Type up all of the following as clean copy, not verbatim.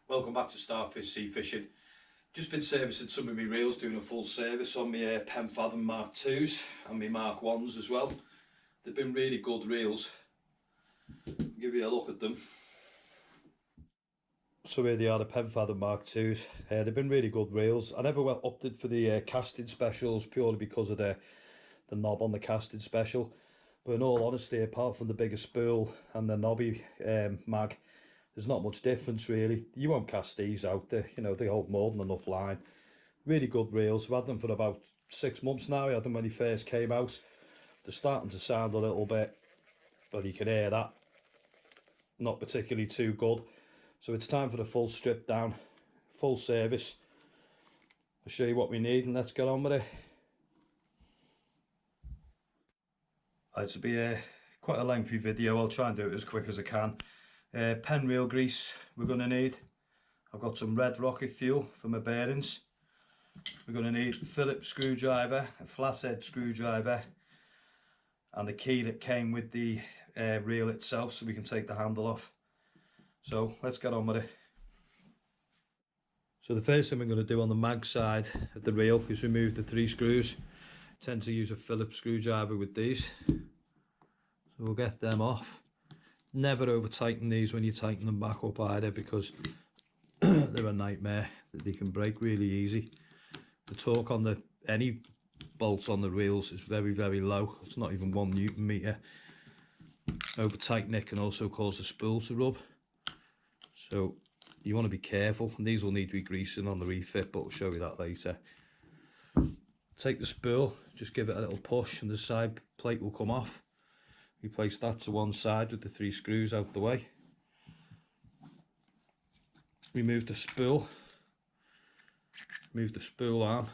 Welcome back to Starfish Sea Fishing. Just been servicing some of my reels, doing a full service on my Penn Fathom Mark 2s and my Mark 1s as well. They've been really good reels. I'll give you a look at them. So here they are, the Penn Fathom Mark 2s. They've been really good reels. I never opted for the casting specials purely because of the knob on the casting special. But in all honesty, apart from the bigger spool and the knobby mag, there's not much difference really. You won't cast these out. They hold more than enough line. Really good reels. I've had them for about 6 months now. I had them when they first came out. They're starting to sound a little bit, well, you can hear that, not particularly too good. So it's time for the full strip down, full service. I'll show you what we need and let's get on with it. It's to be quite a lengthy video. I'll try and do it as quick as I can. Pen reel grease we're going to need. I've got some red rocket fuel for my bearings. We're going to need a Phillips screwdriver, a flathead screwdriver, and the key that came with the reel itself so we can take the handle off. So let's get on with it. So the first thing we're going to do on the mag side of the reel is remove the 3 screws. I tend to use a Phillips screwdriver with these. So we'll get them off. Never over tighten these when you tighten them back up either, because they're a nightmare. They can break really easy. The torque on any bolts on the reels is very, very low. It's not even 1 Newton meter. Over tightening it can also cause the spool to rub. So you want to be careful, and these will need regreasing on the refit, but we'll show you that later. Take the spool, just give it a little push and the side plate will come off. We place that to one side with the 3 screws out the way. Remove the spool. Remove the spool arm.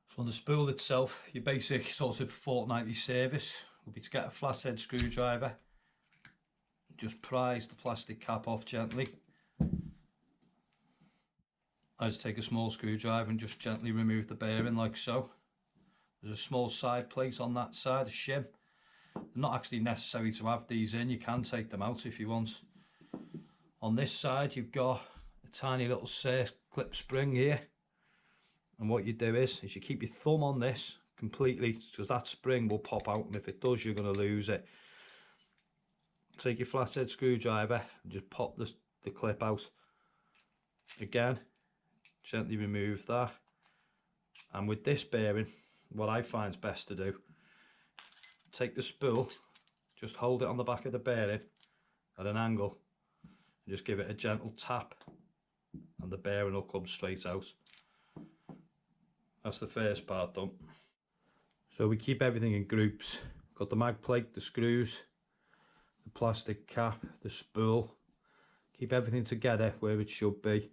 So on the spool itself, your basic sort of fortnightly service will be to get a flathead screwdriver. Just prise the plastic cap off gently. I just take a small screwdriver and just gently remove the bearing like so. There's a small side plate on that side, a shim. They're not actually necessary to have these in, you can take them out if you want. On this side you've got a tiny little clip spring here. And what you do is you keep your thumb on this completely, because that spring will pop out, and if it does you're going to lose it. Take your flathead screwdriver and just pop the clip out. Again, gently remove that. And with this bearing, what I find is best to do, take the spool, just hold it on the back of the bearing at an angle, and just give it a gentle tap, and the bearing will come straight out. That's the first part done. So we keep everything in groups. Got the mag plate, the screws, the plastic cap, the spool. Keep everything together where it should be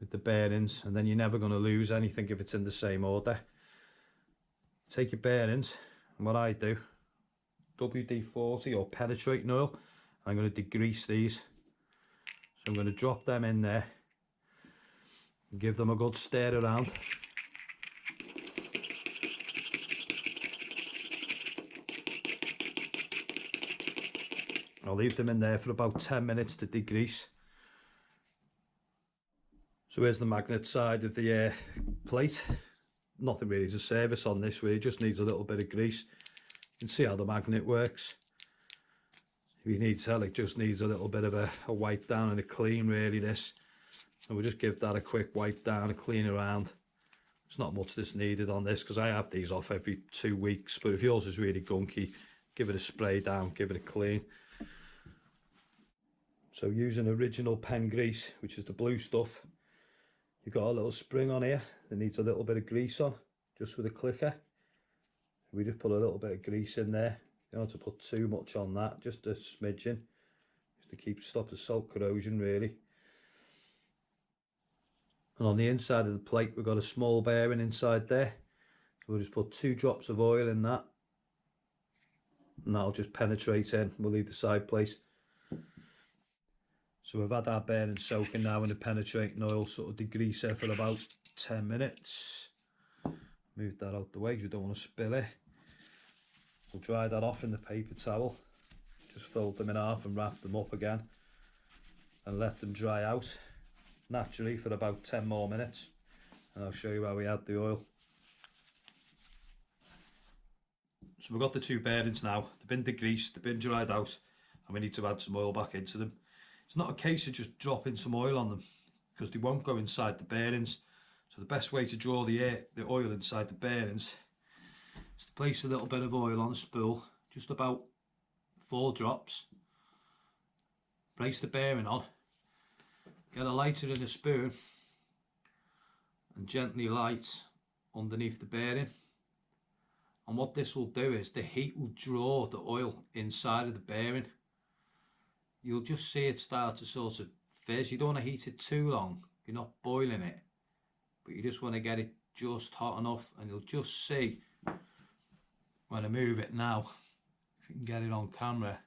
with the bearings, and then you're never going to lose anything if it's in the same order. Take your bearings, and what I do, WD-40 or penetrating oil, I'm going to degrease these. So I'm going to drop them in there and give them a good stir around. I'll leave them in there for about 10 minutes to degrease. So here's the magnet side of the plate. Nothing really to service on this, really just needs a little bit of grease. You can see how the magnet works. If you need to, it just needs a little bit of a wipe down and a clean really, this. And we'll just give that a quick wipe down, a clean around. There's not much that's needed on this because I have these off every 2 weeks, but if yours is really gunky, give it a spray down, give it a clean. So using original pen grease, which is the blue stuff, you've got a little spring on here that needs a little bit of grease on, just with a clicker. We just put a little bit of grease in there. You don't have to put too much on that, just a smidgen, just to stop the salt corrosion really. And on the inside of the plate we've got a small bearing inside there. So we'll just put 2 drops of oil in that, and that'll just penetrate in. We'll leave the side plate. So we've had our bearing soaking now in the penetrating oil, sort of degreaser for about 10 minutes. Move that out the way because we don't want to spill it. We'll dry that off in the paper towel. Just fold them in half and wrap them up again. and let them dry out naturally for about 10 more minutes, and I'll show you how we add the oil. So we've got the two bearings now, they've been degreased, they've been dried out, and we need to add some oil back into them. It's not a case of just dropping some oil on them, because they won't go inside the bearings. So the best way to draw the oil inside the bearings is to place a little bit of oil on a spool, just about 4 drops, place the bearing on, get a lighter and a spoon and gently light underneath the bearing. And what this will do is the heat will draw the oil inside of the bearing. You'll just see it start to sort of fizz. You don't want to heat it too long, you're not boiling it, but you just want to get it just hot enough. And you'll just see when I move it now, if you can get it on camera,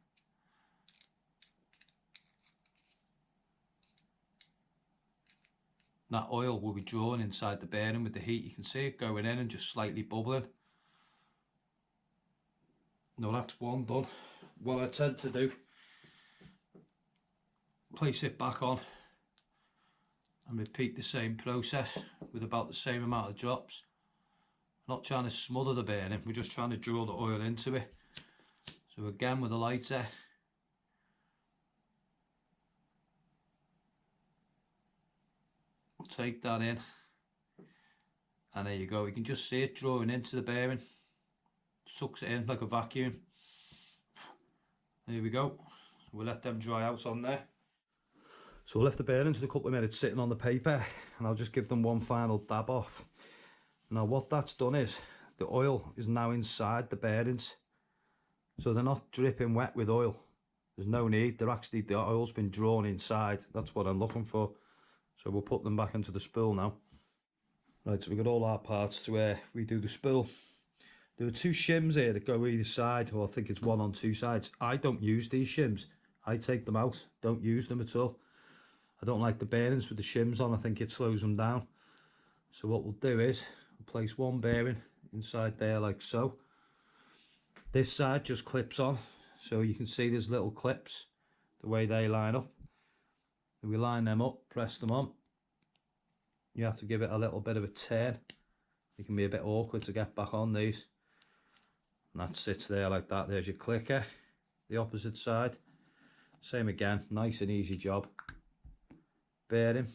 that oil will be drawn inside the bearing with the heat. You can see it going in and just slightly bubbling. Now that's one done. What I tend to do, place it back on and repeat the same process with about the same amount of drops. We're not trying to smother the bearing, we're just trying to draw the oil into it. So again with a lighter, we'll take that in, and there you go. You can just see it drawing into the bearing, sucks it in like a vacuum. There we go. We'll let them dry out on there. So we'll left the bearings for a couple of minutes sitting on the paper, and I'll just give them one final dab off. Now what that's done is the oil is now inside the bearings, so they're not dripping wet with oil. There's no need, the oil's been drawn inside. That's what I'm looking for. So we'll put them back into the spool now. Right, so we've got all our parts to where we do the spool. There are 2 shims here that go either side, or I think it's 1 on 2 sides. I don't use these shims. I take them out, don't use them at all. I don't like the bearings with the shims on, I think it slows them down. So what we'll do is, we'll place one bearing inside there like so. This side just clips on, so you can see there's little clips, the way they line up. We line them up, press them on. You have to give it a little bit of a turn. It can be a bit awkward to get back on these. And that sits there like that. There's your clicker. The opposite side, same again, nice and easy job. Bearing,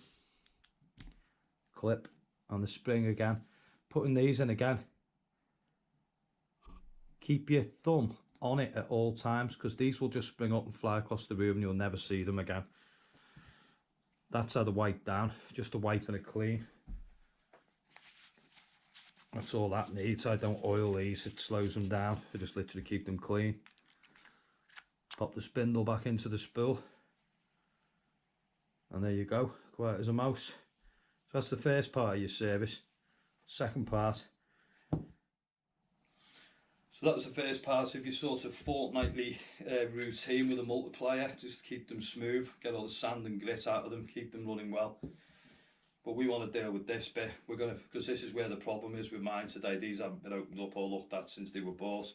clip on the spring again. Putting these in again, keep your thumb on it at all times, because these will just spring up and fly across the room and you'll never see them again. That's how they wipe down, just to wipe it clean. That's all that needs. I don't oil these, it slows them down. I just literally keep them clean. Pop the spindle back into the spool, and there you go, quiet as a mouse. So that's the first part of your service. Second part. So that was the first part of your sort of fortnightly routine with a multiplier, just to keep them smooth, get all the sand and grit out of them, keep them running well. But we want to deal with this bit. We're going to, because this is where the problem is with mine today. These haven't been opened up or looked at since they were bought.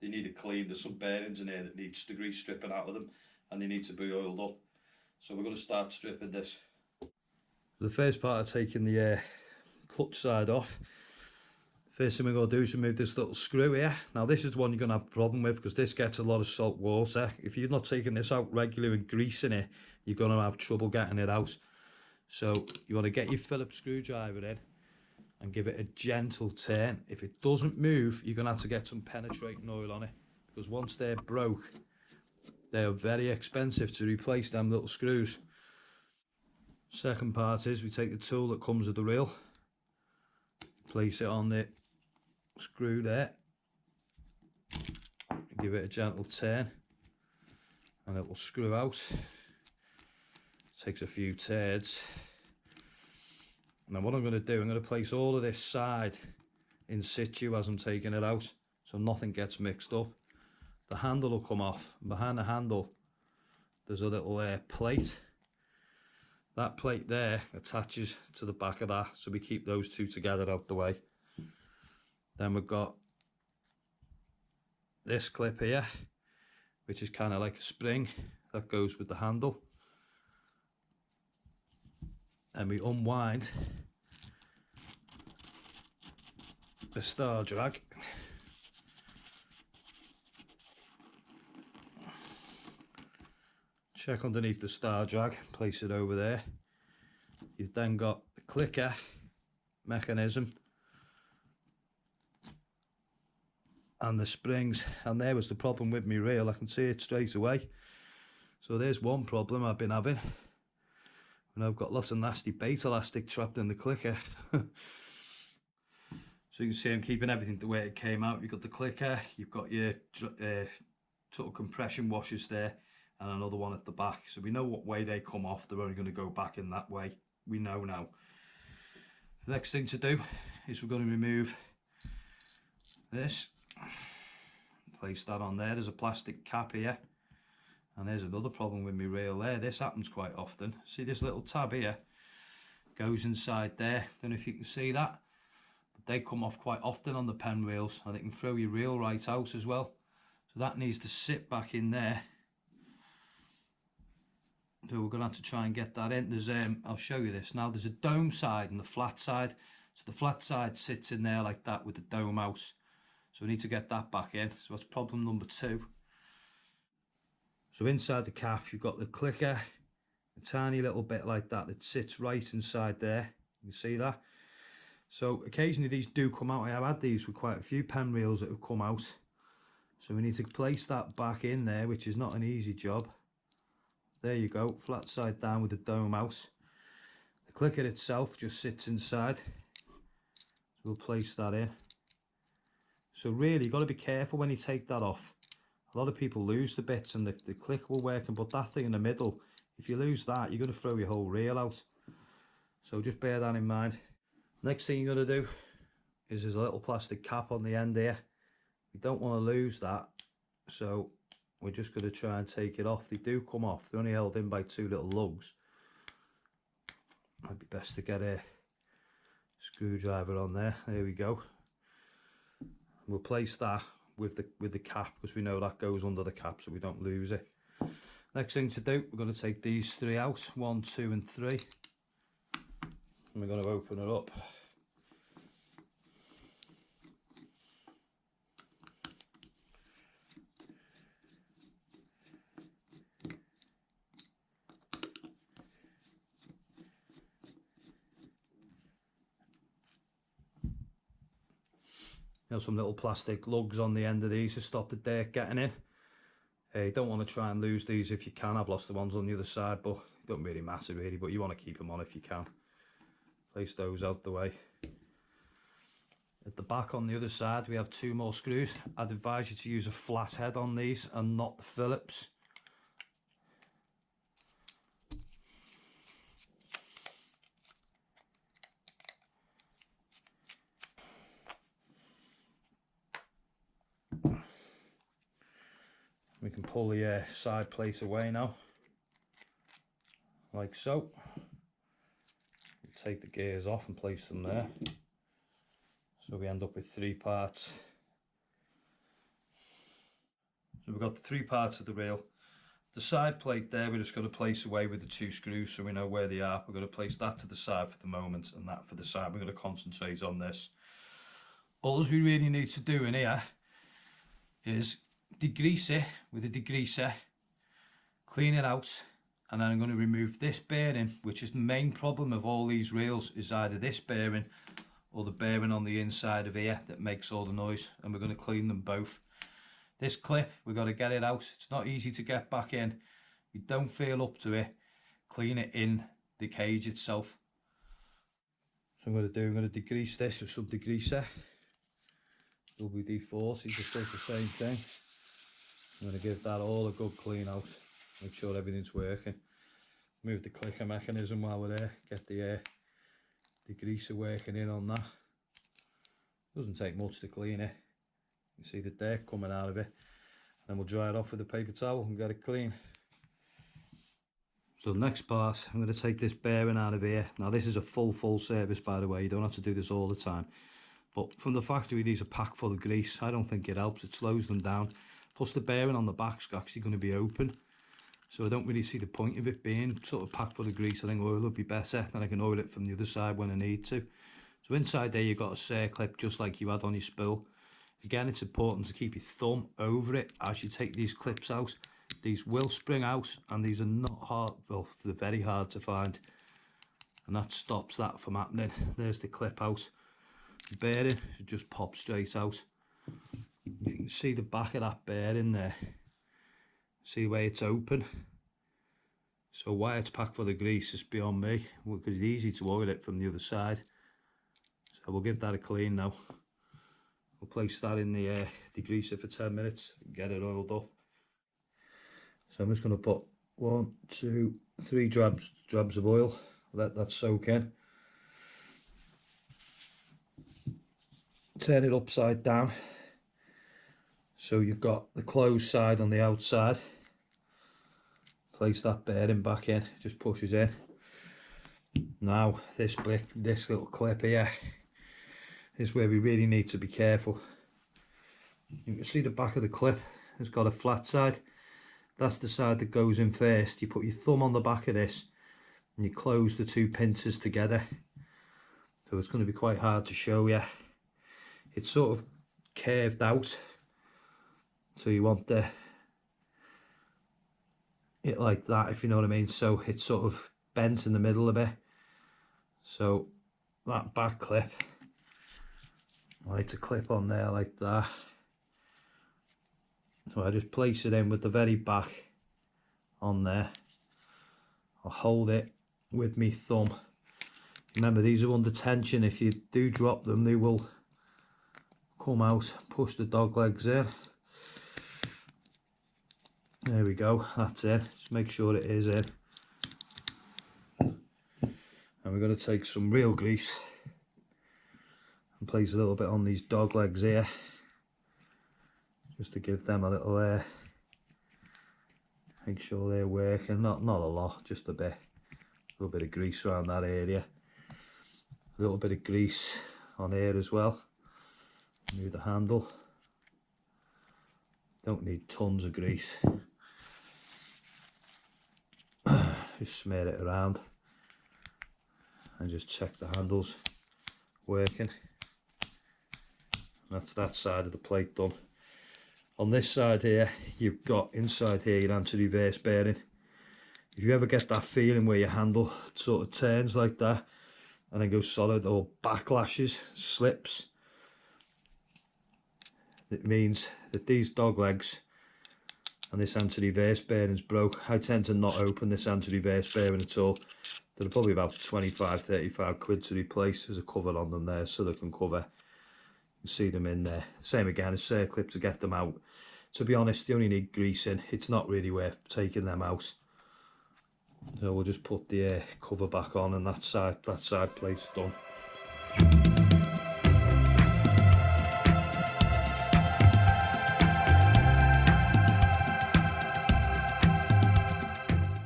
They need it cleaned. There's some bearings in here that need degree stripping out of them, and they need to be oiled up. So we're going to start stripping this. The first part of taking the clutch side off. First thing we're going to do is remove this little screw here. Now this is the one you're going to have a problem with, because this gets a lot of salt water. If you're not taking this out regularly and greasing it, you're going to have trouble getting it out. So you want to get your Phillips screwdriver in and give it a gentle turn. If it doesn't move, you're going to have to get some penetrating oil on it, because once they're broke, they're very expensive to replace them little screws. Second part is we take the tool that comes with the reel, place it on the screw there, give it a gentle turn, and it will screw out. Takes a few turns. Now what I'm going to do, I'm going to place all of this side in situ as I'm taking it out, so nothing gets mixed up. The handle will come off, and behind the handle there's a little plate. That plate there attaches to the back of that, so we keep those two together out the way. Then we've got this clip here, which is kind of like a spring that goes with the handle. and we unwind the star drag. Check underneath the star drag, place it over there. You've then got the clicker mechanism and the springs, and there was the problem with my reel. I can see it straight away. So there's one problem I've been having, and I've got lots of nasty bait elastic trapped in the clicker. So you can see I'm keeping everything the way it came out. You've got the clicker, you've got your sort of compression washers there, and another one at the back. So we know what way they come off. They're only going to go back in that way. We know now. The next thing to do is we're going to remove this. Place that on there. There's a plastic cap here. And there's another problem with my reel there. This happens quite often. See this little tab here? Goes inside there. Don't know if you can see that. But they come off quite often on the Penn reels. And they can throw your reel right out as well. So that needs to sit back in there. So we're going to have to try and get that in. There's I'll show you this now. There's a dome side and the flat side. So the flat side sits in there like that with the dome out. So we need to get that back in. So that's problem number 2. So inside the cap you've got the clicker, a tiny little bit like that that sits right inside there. You can see that. So occasionally these do come out. I have had these with quite a few Penn reels that have come out. So we need to place that back in there, which is not an easy job. There you go, flat side down with the dome out. The clicker itself just sits inside. So we'll place that in. So really, you've got to be careful when you take that off. A lot of people lose the bits and the click will work, but that thing in the middle, if you lose that, you're going to throw your whole reel out. So just bear that in mind. Next thing you're going to do is there's a little plastic cap on the end here. You don't want to lose that. So we're just going to try and take it off. They do come off. They're only held in by 2 little lugs. Might be best to get a screwdriver on there. There we go. We'll place that with the cap, because we know that goes under the cap so we don't lose it. Next thing to do, we're going to take these 3 out, 1, 2 and 3. And we're going to open it up. You know, some little plastic lugs on the end of these to stop the dirt getting in. You don't want to try and lose these if you can. I've lost the ones on the other side, but it doesn't really matter really, but you want to keep them on if you can. Place those out the way. At the back on the other side we have 2 more screws. I'd advise you to use a flat head on these and not the Phillips. We can pull the side plate away now, like so. Take the gears off and place them there. So we end up with 3 parts. So we've got the 3 parts of the reel. The side plate there we're just going to place away with the 2 screws so we know where they are. We're going to place that to the side for the moment, and that for the side. We're going to concentrate on this. All we really need to do in here is degrease it with a degreaser, clean it out, and then I'm going to remove this bearing, which is the main problem of all these reels, is either this bearing or the bearing on the inside of here that makes all the noise, and we're going to clean them both. This clip, we've got to get it out. It's not easy to get back in. You don't feel up to it, clean it in the cage itself. So I'm going to degrease this with some degreaser. WD-40 just does the same thing. I'm going to give that all a good clean out, make sure everything's working. Move the clicker mechanism while we're there, get the degreaser working in on that. Doesn't take much to clean it. You can see the dirt coming out of it. And then we'll dry it off with a paper towel and get it clean. So the next part, I'm going to take this bearing out of here. Now this is a full service, by the way. You don't have to do this all the time. But from the factory, these are packed full of grease. I don't think it helps. It slows them down. Plus the bearing on the back's actually going to be open. So I don't really see the point of it being sort of packed full of grease. I think oil would be better, then I can oil it from the other side when I need to. So inside there you've got a circlip just like you had on your spool. Again, it's important to keep your thumb over it as you take these clips out. These will spring out, and these are not hard, well, they're very hard to find, and that stops that from happening. There's the clip out. The bearing should just pop straight out. You can see the back of that bearing there. See where it's open. So why it's packed full of grease is beyond me, because it's easy to oil it from the other side. So we'll give that a clean now. We'll place that in the degreaser for 10 minutes and get it oiled up. So I'm just going to put 1, 2, 3 drabs of oil. Let that soak in. Turn it upside down. So you've got the closed side on the outside. Place that bearing back in, just pushes in. Now this little clip here is where we really need to be careful. You can see the back of the clip has got a flat side. That's the side that goes in first. You put your thumb on the back of this and you close the 2 pincers together. So it's going to be quite hard to show you. It's sort of curved out. So you want it like that, if you know what I mean. So it's sort of bent in the middle a bit. So that back clip, I like to clip on there like that. So I just place it in with the very back on there. I'll hold it with my thumb. Remember, these are under tension. If you do drop them, they will come out. Push the dog legs in. There we go, that's it. Just make sure it is in. And we're going to take some real grease and place a little bit on these dog legs here, just to give them a little make sure they're working. Not a lot, just a little bit of grease around that area. A little bit of grease on here as well. Move the handle. Don't need tons of grease. Just smear it around and just check the handles working. That's that side of the plate done. On this side here, you've got inside here your anti-reverse bearing. If you ever get that feeling where your handle sort of turns like that and then goes solid or backlashes, slips, it means that these dog legs and this anti-reverse bearing's broke. I tend to not open this anti-reverse bearing at all. They're probably about 25-35 quid to replace. There's a cover on them there so they can cover. You can see them in there. Same again, a circlip to get them out. To be honest, you only need greasing. It's not really worth taking them out. So we'll just put the cover back on, and that side plate's done.